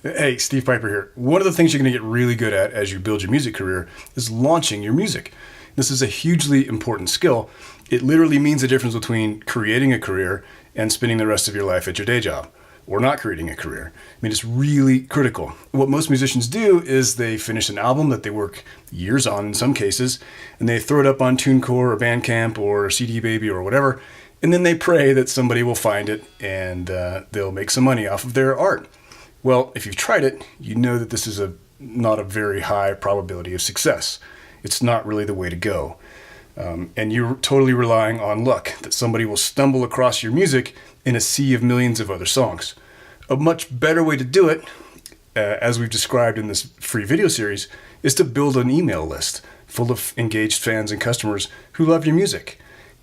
Hey, Steve Piper here. One of the things you're going to get really good at as you build your music career is launching your music. This is a hugely important skill. It literally means the difference between creating a career and spending the rest of your life at your day job, or not creating a career. I mean, it's really critical. What most musicians do is they finish an album that they work years on in some cases, and they throw it up on Tunecore or Bandcamp or CDBaby or whatever, and then they pray that somebody will find it and they'll make some money off of their art. Well, if you've tried it, you know that this is not a very high probability of success. It's not really the way to go. And you're totally relying on luck, that somebody will stumble across your music in a sea of millions of other songs. A much better way to do it, as we've described in this free video series, is to build an email list full of engaged fans and customers who love your music.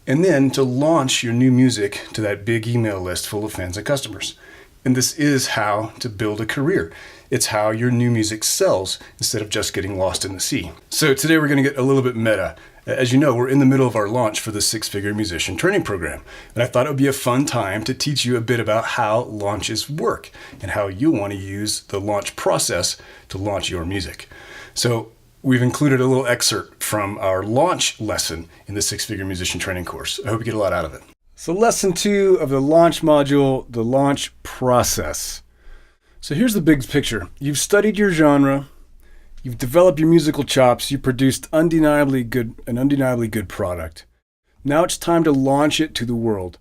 And then to launch your new music to that big email list full of fans and customers. And this is how to build a career. It's how your new music sells instead of just getting lost in the sea. So today we're going to get a little bit meta. As you know, we're in the middle of our launch for the Six-Figure Musician Training Program. And I thought it would be a fun time to teach you a bit about how launches work and how you want to use the launch process to launch your music. So we've included a little excerpt from our launch lesson in the Six-Figure Musician Training course. I hope you get a lot out of it. So lesson 2 of the launch module, the launch process. So here's the big picture. You've studied your genre, you've developed your musical chops, you produced an undeniably good product. Now it's time to launch it to the world.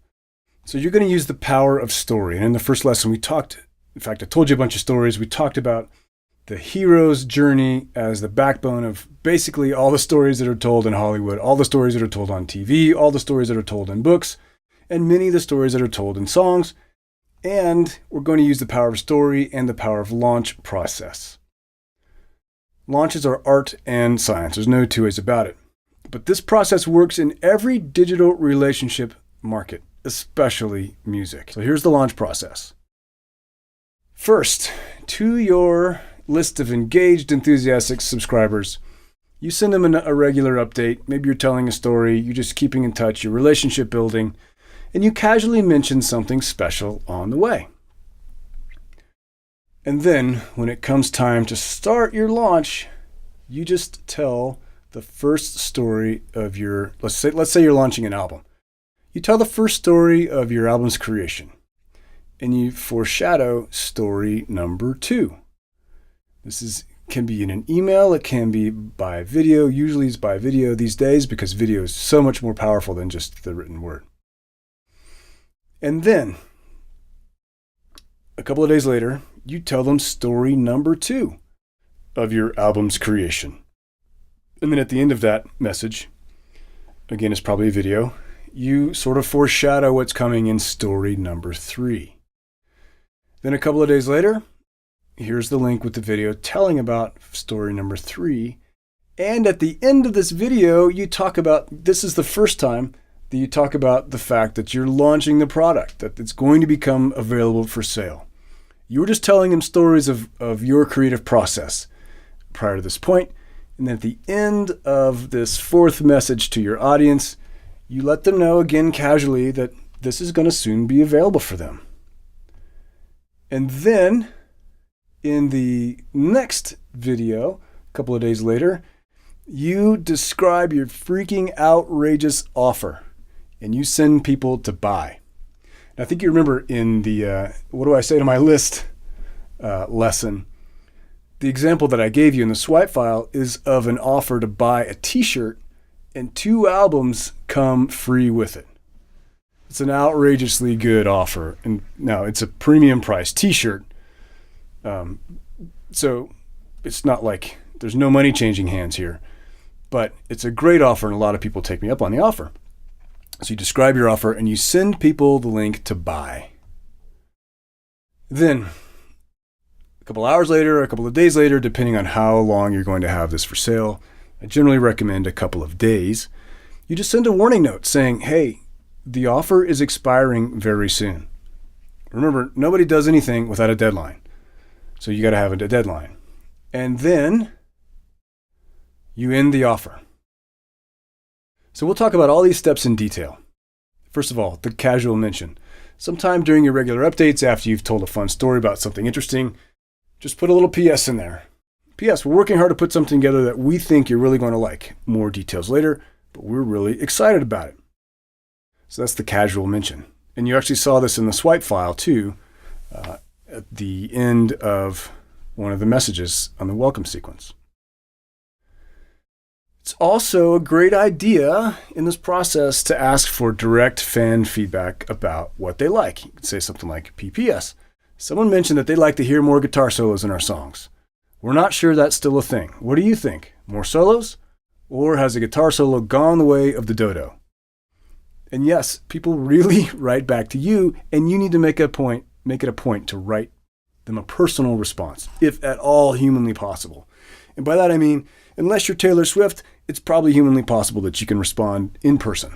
So you're going to use the power of story. And in the first lesson I told you a bunch of stories. We talked about the hero's journey as the backbone of basically all the stories that are told in Hollywood, all the stories that are told on TV, all the stories that are told in books, and many of the stories that are told in songs. And we're going to use the power of story and the power of launch process. Launches are art and science. There's no two ways about it. But this process works in every digital relationship market, especially music. So here's the launch process. First, to your list of engaged, enthusiastic subscribers, you send them a regular update. Maybe you're telling a story, you're just keeping in touch, you're relationship building, and you casually mention something special on the way. And then, when it comes time to start your launch, you just tell the first story of your, let's say you're launching an album. You tell the first story of your album's creation, and you foreshadow story number 2. Can be in an email, it can be by video. Usually it's by video these days because video is so much more powerful than just the written word. And then, a couple of days later, you tell them story number 2 of your album's creation. And then at the end of that message, again, it's probably a video, you sort of foreshadow what's coming in story number 3. Then a couple of days later, here's the link with the video telling about story number 3. And at the end of this video, you talk about, this is the first time that you talk about the fact that you're launching the product, that it's going to become available for sale. You were just telling them stories of your creative process prior to this point. And then at the end of this 4th message to your audience, you let them know again casually that this is going to soon be available for them. And then in the next video, a couple of days later, you describe your freaking outrageous offer and you send people to buy. And I think you remember in the what do I say to my list lesson, the example that I gave you in the swipe file is of an offer to buy a t-shirt and 2 albums come free with it. It's an outrageously good offer. And now it's a premium price t-shirt. So it's not like there's no money changing hands here, but it's a great offer and a lot of people take me up on the offer. So you describe your offer and you send people the link to buy. Then a couple hours later, a couple of days later, depending on how long you're going to have this for sale, I generally recommend a couple of days, you just send a warning note saying, hey, the offer is expiring very soon. Remember, nobody does anything without a deadline. So you got to have a deadline. And then you end the offer. So we'll talk about all these steps in detail. First of all, the casual mention. Sometime during your regular updates, after you've told a fun story about something interesting, Just put a little PS in there. PS, we're working hard to put something together that we think you're really going to like. More details later, but we're really excited about it. So that's the casual mention. And you actually saw this in the swipe file too, at the end of one of the messages on the welcome sequence. It's also a great idea in this process to ask for direct fan feedback about what they like. You can say something like, PPS, someone mentioned that they'd like to hear more guitar solos in our songs. We're not sure that's still a thing. What do you think? More solos? Or has a guitar solo gone the way of the dodo? And yes, people really write back to you, and you need to make it a point to write them a personal response, if at all humanly possible. And by that I mean, unless you're Taylor Swift, it's probably humanly possible that you can respond in person.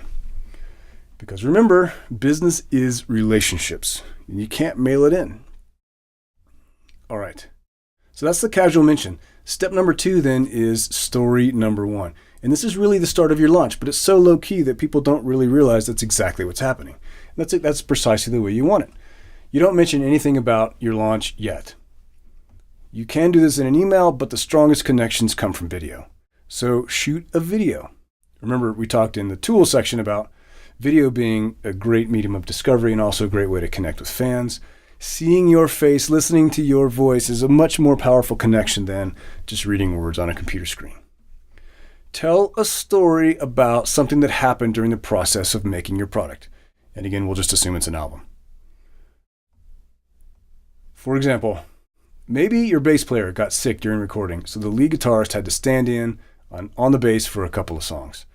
Because remember, business is relationships, and you can't mail it in. All right. So that's the casual mention. Step number 2 then is story number 1. And this is really the start of your launch, but it's so low key that people don't really realize that's exactly what's happening. That's precisely the way you want it. You don't mention anything about your launch yet. You can do this in an email, but the strongest connections come from video. So shoot a video. Remember, we talked in the tools section about video being a great medium of discovery and also a great way to connect with fans. Seeing your face, listening to your voice is a much more powerful connection than just reading words on a computer screen. Tell a story about something that happened during the process of making your product. And again, we'll just assume it's an album. For example, maybe your bass player got sick during recording, so the lead guitarist had to stand in on the bass for a couple of songs.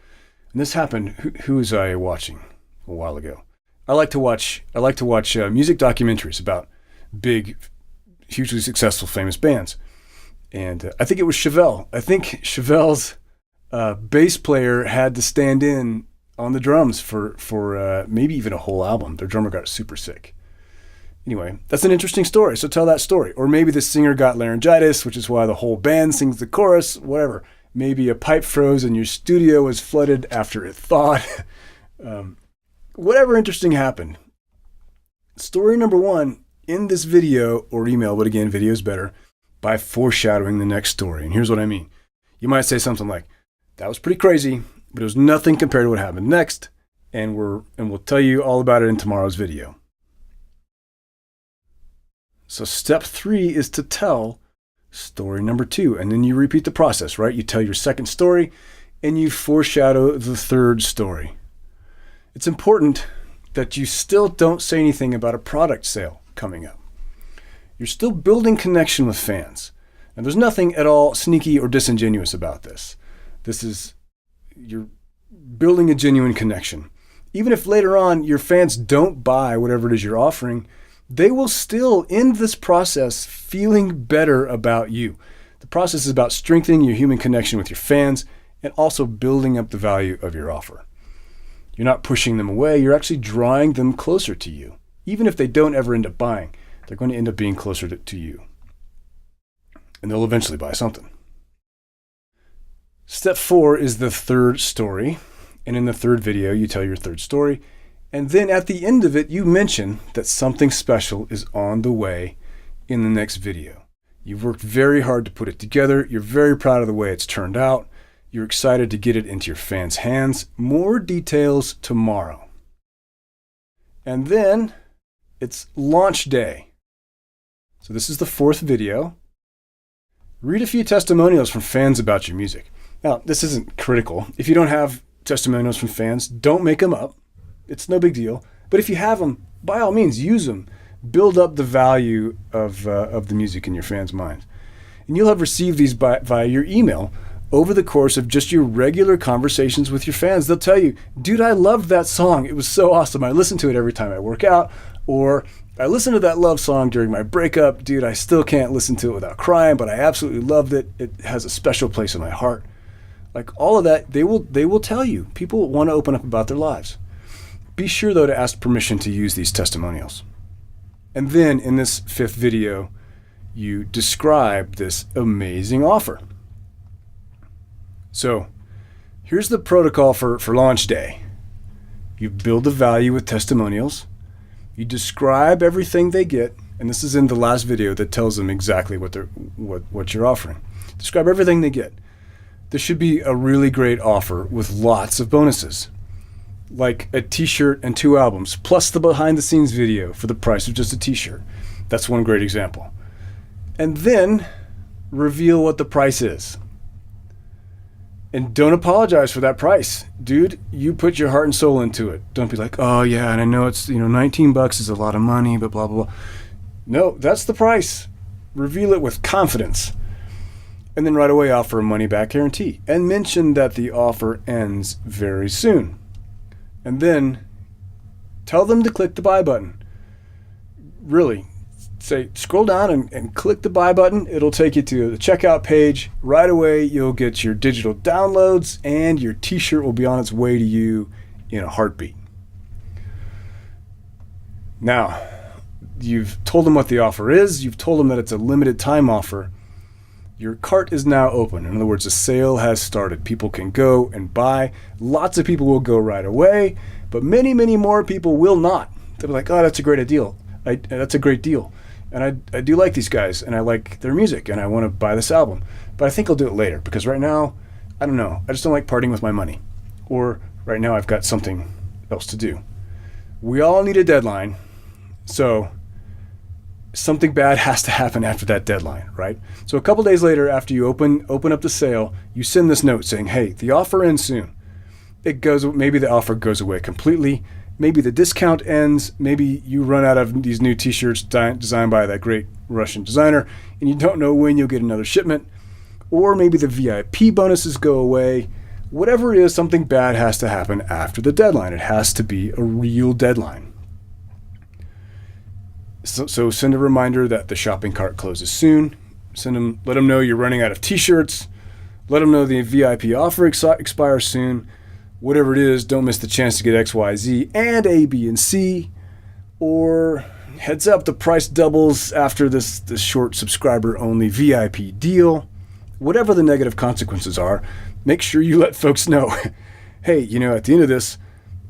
And this happened, who was I watching a while ago? I like to watch music documentaries about big, hugely successful, famous bands. And I think it was Chevelle. I think Chevelle's bass player had to stand in on the drums for maybe even a whole album. Their drummer got super sick. Anyway, that's an interesting story, so tell that story. Or maybe the singer got laryngitis, which is why the whole band sings the chorus, whatever. Maybe a pipe froze and your studio was flooded after it thawed. Whatever interesting happened. Story number 1 in this video or email, but again, video is better, by foreshadowing the next story. And here's what I mean. You might say something like, that was pretty crazy, but it was nothing compared to what happened next, and we'll tell you all about it in tomorrow's video. So step 3 is to tell story number 2, and then you repeat the process, right? You tell your second story, and you foreshadow the third story. It's important that you still don't say anything about a product sale coming up. You're still building connection with fans. And there's nothing at all sneaky or disingenuous about this. You're building a genuine connection. Even if later on your fans don't buy whatever it is you're offering, they will still end this process feeling better about you. The process is about strengthening your human connection with your fans and also building up the value of your offer. You're not pushing them away, you're actually drawing them closer to you. Even if they don't ever end up buying, they're going to end up being closer to you. And they'll eventually buy something. Step 4 is the third story. And in the third video, you tell your third story. And then at the end of it, you mention that something special is on the way in the next video. You've worked very hard to put it together. You're very proud of the way it's turned out. You're excited to get it into your fans' hands. More details tomorrow. And then it's launch day. So this is the 4th video. Read a few testimonials from fans about your music. Now, this isn't critical. If you don't have testimonials from fans, don't make them up. It's no big deal. But if you have them, by all means, use them. Build up the value of the music in your fans' minds. And you'll have received these via your email over the course of just your regular conversations with your fans. They'll tell you, dude, I loved that song. It was so awesome. I listen to it every time I work out. Or I listened to that love song during my breakup. Dude, I still can't listen to it without crying, but I absolutely loved it. It has a special place in my heart. Like all of that, they will tell you. People want to open up about their lives. Be sure, though, to ask permission to use these testimonials. And then in this 5th video, you describe this amazing offer. So here's the protocol for launch day. You build the value with testimonials. You describe everything they get, And this is in the last video that tells them exactly what you're offering. Describe everything they get. This should be a really great offer with lots of bonuses, like a t-shirt and 2 albums, plus the behind the scenes video for the price of just a t-shirt. That's one great example. And then reveal what the price is. And don't apologize for that price. Dude, you put your heart and soul into it. Don't be like, oh yeah, and I know it's, $19 is a lot of money, but blah, blah, blah. No, that's the price. Reveal it with confidence. And then right away offer a money back guarantee. And mention that the offer ends very soon. And then tell them to click the buy button. Really. Say, scroll down and click the buy button. It'll take you to the checkout page. Right away, you'll get your digital downloads and your t-shirt will be on its way to you in a heartbeat. Now, you've told them what the offer is. You've told them that it's a limited time offer. Your cart is now open. In other words, a sale has started. People can go and buy. Lots of people will go right away, but many, many more people will not. They'll be like, oh, that's a great deal. That's a great deal. And I do like these guys, and I like their music, and I want to buy this album. But I think I'll do it later, because right now, I don't know. I just don't like partying with my money. Or right now I've got something else to do. We all need a deadline, so something bad has to happen after that deadline, right? So a couple days later, after you open up the sale, you send this note saying, hey, the offer ends soon. Maybe the offer goes away completely. Maybe the discount ends. Maybe you run out of these new t-shirts designed by that great Russian designer and you don't know when you'll get another shipment. Or maybe the VIP bonuses go away. Whatever it is, something bad has to happen after the deadline. It has to be a real deadline. So send a reminder that the shopping cart closes soon. Let them know you're running out of t-shirts. Let them know the VIP offer expires soon. Whatever it is, don't miss the chance to get X, Y, Z and A, B, and C. Or heads up, the price doubles after this short subscriber-only VIP deal. Whatever the negative consequences are, make sure you let folks know, hey, at the end of this,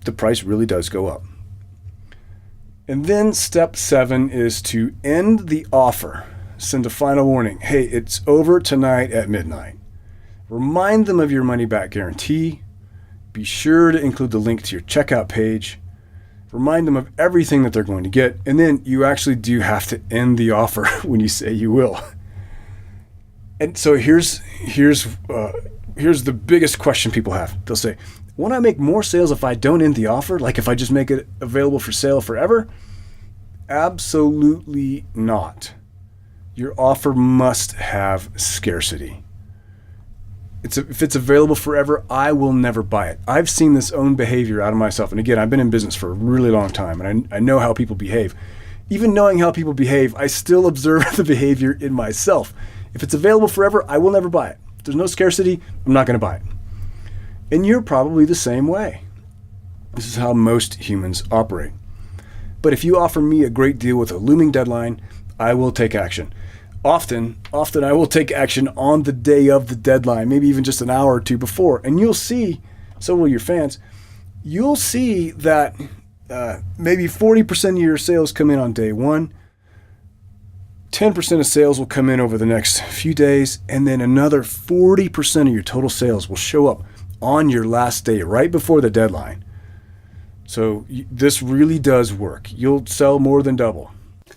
the price really does go up. And then step 7 is to end the offer. Send a final warning. Hey, it's over tonight at midnight. Remind them of your money back guarantee. Be sure to include the link to your checkout page. Remind them of everything that they're going to get. And then you actually do have to end the offer when you say you will. And so here's the biggest question people have. They'll say, won't I make more sales if I don't end the offer? Like if I just make it available for sale forever? Absolutely not. Your offer must have scarcity. If it's available forever, I will never buy it. I've seen this own behavior out of myself. And again, I've been in business for a really long time, and I know how people behave. Even knowing how people behave, I still observe the behavior in myself. If it's available forever, I will never buy it. If there's no scarcity, I'm not going to buy it. And you're probably the same way. This is how most humans operate. But if you offer me a great deal with a looming deadline, I will take action. Often I will take action on the day of the deadline, maybe even just an hour or two before. And you'll see, so will your fans, you'll see that maybe 40% of your sales come in on day 1, 10% of sales will come in over the next few days, and then another 40% of your total sales will show up on your last day, right before the deadline. So this really does work. You'll sell more than double.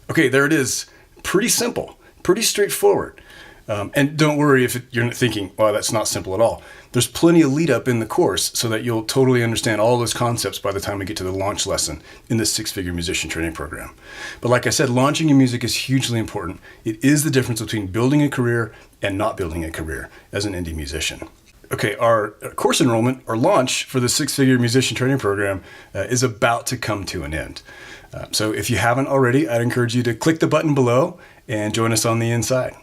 Okay, there it is. Pretty simple. Pretty straightforward. And don't worry if you're thinking, wow, that's not simple at all. There's plenty of lead up in the course so that you'll totally understand all those concepts by the time we get to the launch lesson in the 6-figure musician training program. But like I said, launching your music is hugely important. It is the difference between building a career and not building a career as an indie musician. Okay, our course enrollment or launch for the 6-figure musician training program is about to come to an end. So if you haven't already, I'd encourage you to click the button below and join us on the inside.